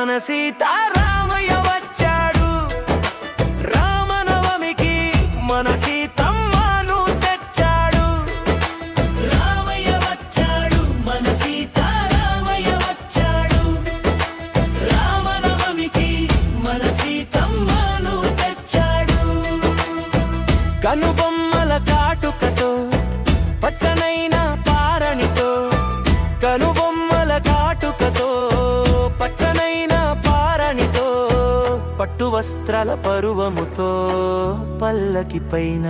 మన సీతారామయ్య వచ్చాడు. రామనవమికి మన సీతమ్మను తెచ్చాడు. రామయ్య వచ్చాడు, మన సీతారామయ్య వచ్చాడు. రామనవమికి మన సీతమ్మను తెచ్చాడు. కనుబొమ్మల కాటుకతో పచ్చనైన పారణితో, కనుబొమ్మల కాటుకతో పచ్చనైన పారణితో, పట్టు వస్త్రాల పరువముతో పల్లకి పైన,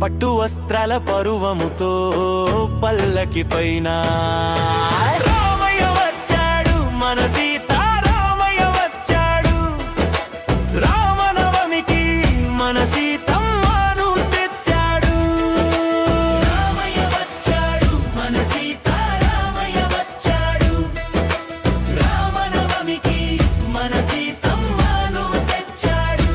పట్టు వస్త్రాల పరువముతో పల్లకి పైన రామయ్య వచ్చాడు, మన సీతారామయ్య వచ్చాడు. రామనవమికి మన సీతమ్మను తెచ్చాడు. రామయ్య వచ్చాడు, మన సీతారామయ్య వచ్చాడు. రామనవమికి మన సీతమ్మను తెచ్చాడు.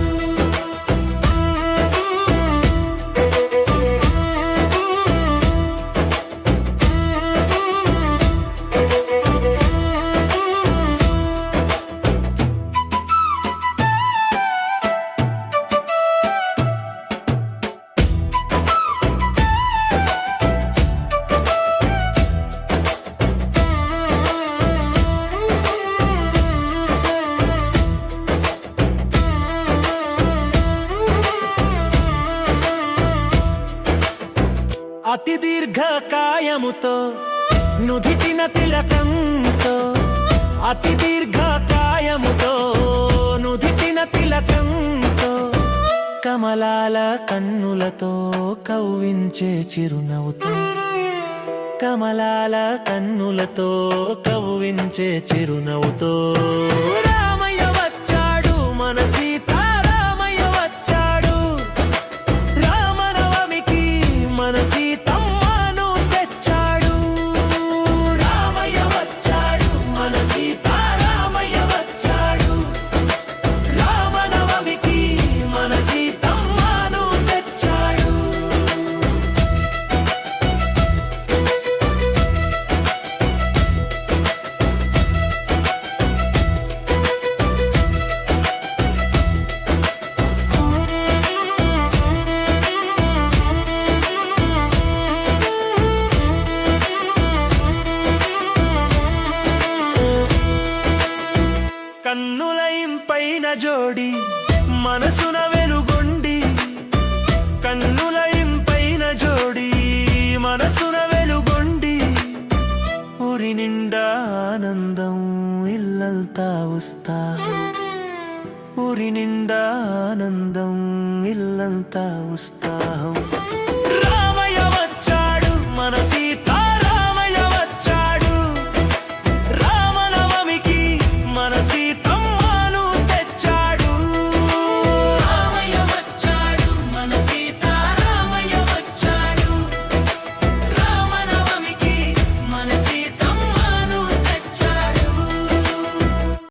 అతి దీర్ఘ కాయముతో నుదిటిన తిలకంతో, అతి దీర్ఘ కాయముతో నుదిటిన తిలకంతో, కమలాల కన్నులతో కవ్వించే చిరునవ్వుతో, కమలాల కన్నులతో కవ్వించే చిరునవ్వుతో రామయ్య వచ్చాడు, మన సీతారామయ్య వచ్చాడు. రామనవమికి మన సీతమ్మను తెచ్చాడు. రామయ్య వచ్చాడు, మన సీతారామయ్య వచ్చాడు. రామనవమికి మన సీతమ్మను తెచ్చాడు. కన్నుల ఇంపైన జోడి మనసున వెలుగొండి, కన్నుల ఇంపైన జోడి మనసున వెలుగొండి, ఊరి నిండా ఆనందం ఇల్లంతా ఉత్సాహం, ఊరి నిండా ఆనందం ఇల్లంతా ఉత్సాహం.